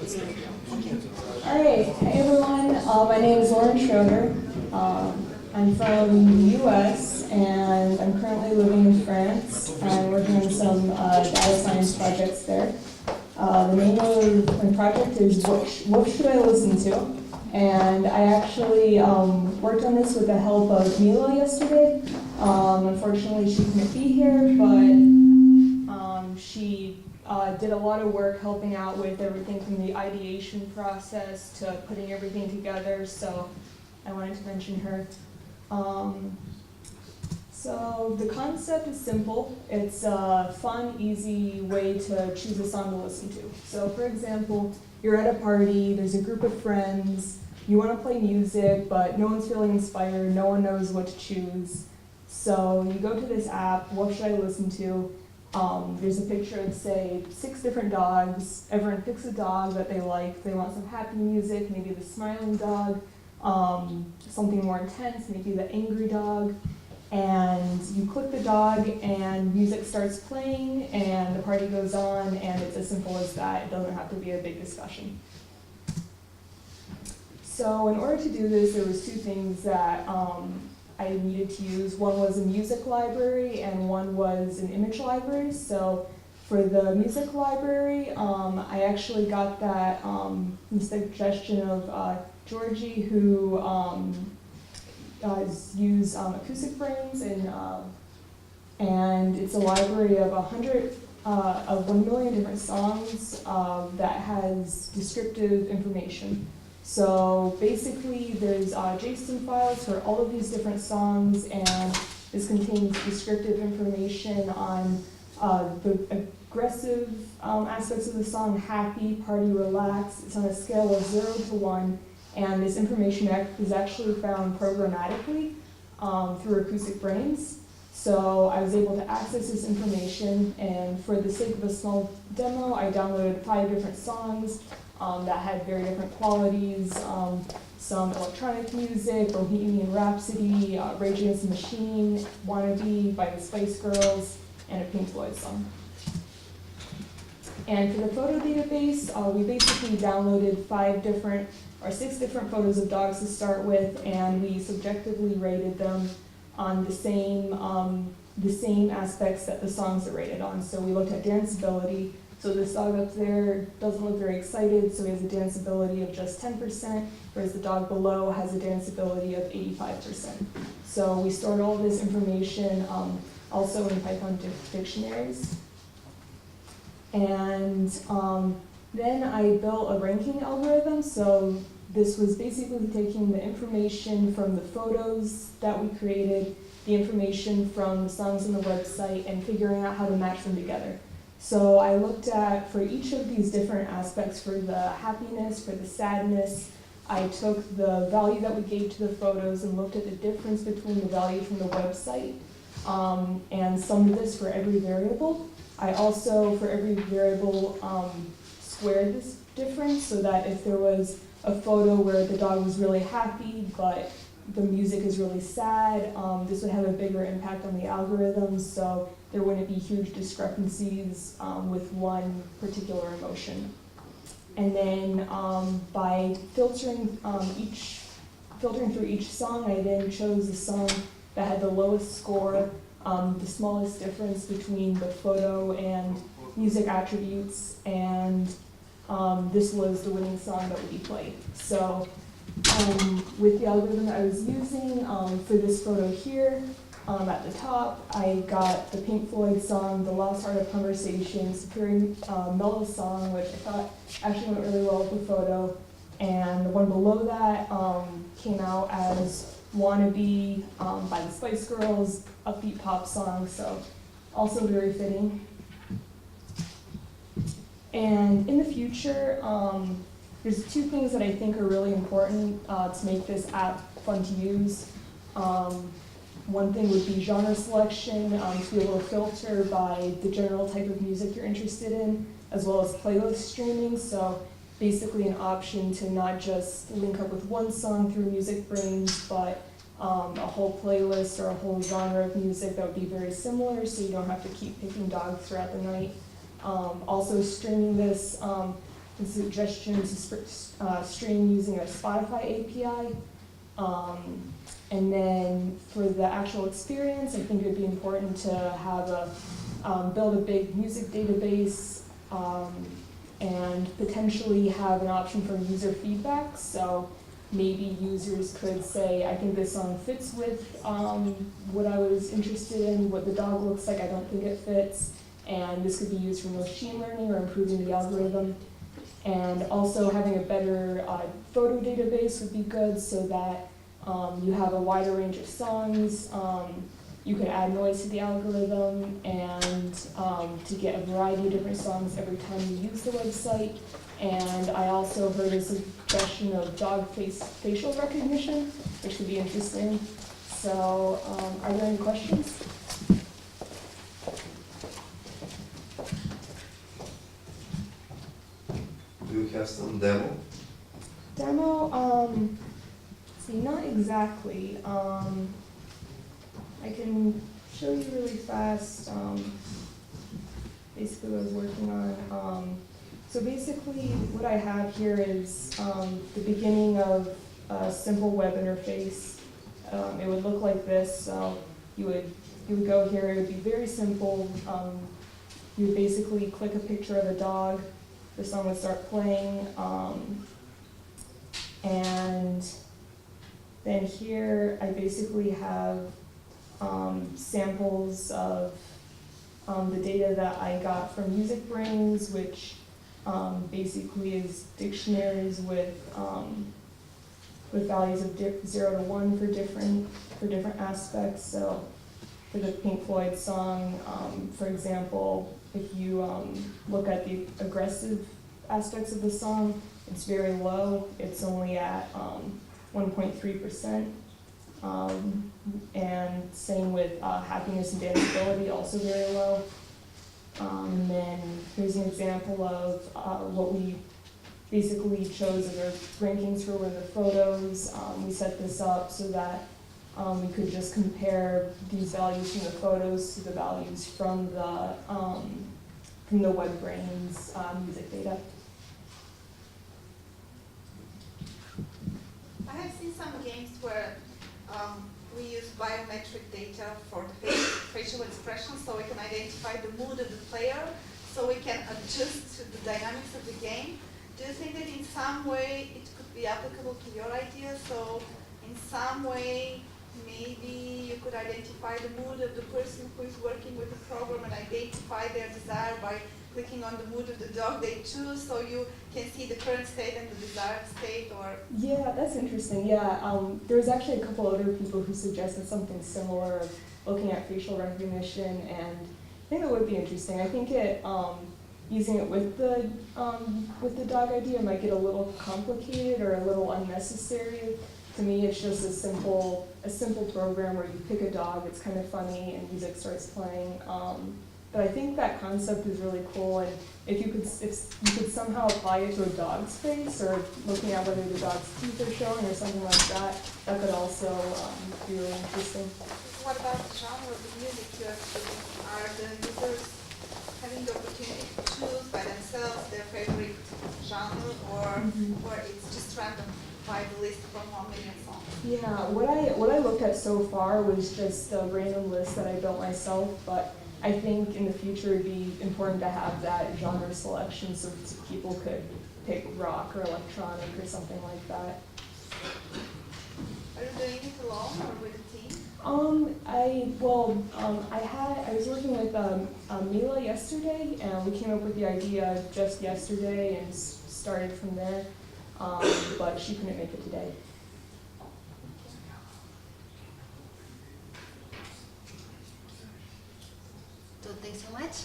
Alright, hey everyone, my name is Lauren Schroeder. I'm from the US and I'm currently living in France. I'm working on some data science projects there. The name of my project is Wuff Should I Listen To? And I actually worked on this with the help of Mila yesterday. Unfortunately she couldn't be here, but she did a lot of work helping out with everything from the ideation process to putting everything together, so I wanted to mention her. So the concept is simple. It's a fun, easy way to choose a song to listen to. So for example, you're at a party, there's a group of friends, you want to play music, but no one's feeling inspired, no one knows what to choose. So you go to this app, what should I listen to? There's a picture of, say, 6 different dogs. Everyone picks a dog that they like. They want some happy music, maybe the smiling dog, something more intense, maybe the angry dog. And you click the dog and music starts playing and the party goes on, and it's as simple as that. It doesn't have to be a big discussion. So in order to do this, there was 2 things that I needed to use. One was a music library and one was an image library. So for the music library, I actually got that the suggestion of Georgie, who used Acoustic Brains, and it's a library of 1 million different songs that has descriptive information. So basically there's JSON files for all of these different songs, and this contains descriptive information on the aggressive aspects of the song, happy, party, relax. It's on a scale of 0 to 1, and this information is actually found programmatically through Acoustic Brains. So I was able to access this information, and for the sake of a small demo, I downloaded 5 different songs that had very different qualities, some electronic music, Bohemian Rhapsody, Rage Against the Machine, Wannabe by the Spice Girls, and a Pink Floyd song. And for the photo database, we basically downloaded 6 different photos of dogs to start with, and we subjectively rated them on the same aspects that the songs are rated on. So we looked at danceability. So this dog up there doesn't look very excited, so he has a danceability of just 10%, whereas the dog below has a danceability of 85%. So we stored all this information also in Python dictionaries. And then I built a ranking algorithm. So this was basically taking the information from the photos that we created, the information from the songs on the website, and figuring out how to match them together. So I looked at, for each of these different aspects, for the happiness, for the sadness, I took the value that we gave to the photos and looked at the difference between the value from the website and summed this for every variable. I also, for every variable, squared this difference so that if there was a photo where the dog was really happy but the music is really sad, this would have a bigger impact on the algorithm, so there wouldn't be huge discrepancies with one particular emotion. And then by filtering through each song, I then chose the song that had the lowest score, the smallest difference between the photo and music attributes, and this was the winning song that would be played. So with the algorithm that I was using for this photo here, at the top, I got the Pink Floyd song, The Lost Art of Conversation. It's a very mellow song, which I thought actually went really well with the photo. And the one below that came out as Wannabe by the Spice Girls, upbeat pop song, so also very fitting. And in the future, there's 2 things that I think are really important to make this app fun to use. One thing would be genre selection, to be able to filter by the general type of music you're interested in, as well as playlist streaming. So basically an option to not just link up with one song through Music Brains, but a whole playlist or a whole genre of music that would be very similar, so you don't have to keep picking dogs throughout the night. Also streaming this the suggestions to stream using a Spotify API. And then for the actual experience, I think it would be important to have build a big music database and potentially have an option for user feedback. So maybe users could say, I think this song fits with what I was interested in, what the dog looks like, I don't think it fits. And this could be used for machine learning or improving the algorithm. And also having a better photo database would be good so that you have a wider range of songs. You could add noise to the algorithm and to get a variety of different songs every time you use the website. And I also heard a suggestion of dog facial recognition, which could be interesting. So are there any questions? Do you have some demo? Demo, see, not exactly. I can show you really fast, basically what I was working on. So basically what I have here is the beginning of a simple web interface. It would look like this. So you would go here, it would be very simple. You would basically click a picture of a dog, the song would start playing, and then here I basically have samples of the data that I got from MusicBrainz, which basically is dictionaries with values of 0 to 1 for different aspects. So for the Pink Floyd song, for example, if you look at the aggressive aspects of the song, it's very low. It's only at 1.3%. And same with happiness and danceability, also very low. And then here's an example of what we basically chose as our rankings for the photos. We set this up so that we could just compare these values from the photos to the values from the WebBrainz music data. I have seen some games where we use biometric data for the facial expression, so we can identify the mood of the player, so we can adjust to the dynamics of the game. Do you think that in some way it could be applicable to your idea? So in some way, maybe you could identify the mood of the person who is working with the program and identify their desire by clicking on the mood of the dog they choose, so you can see the current state and the desired state, or? Yeah, that's interesting. Yeah, there was actually a couple other people who suggested something similar, of looking at facial recognition, and I think that would be interesting. I think using it with the dog idea might get a little complicated or a little unnecessary. To me, it's just a simple program where you pick a dog, it's kind of funny, and music starts playing. But I think that concept is really cool, and if you could somehow apply it to a dog's face, or looking at whether the dog's teeth are showing or something like that, that could also be really interesting. What about the genre of the music you are choosing? Are the users having the opportunity to choose by themselves their favorite genre, or it's just random by the list from 1 million songs? Yeah, what I looked at so far was just a random list that I built myself, but I think in the future it would be important to have that genre selection so people could pick rock or electronic or something like that. Are you doing it alone or with a team? I was working with Mila yesterday, and we came up with the idea just yesterday and started from there, but she couldn't make it today. So thanks so much.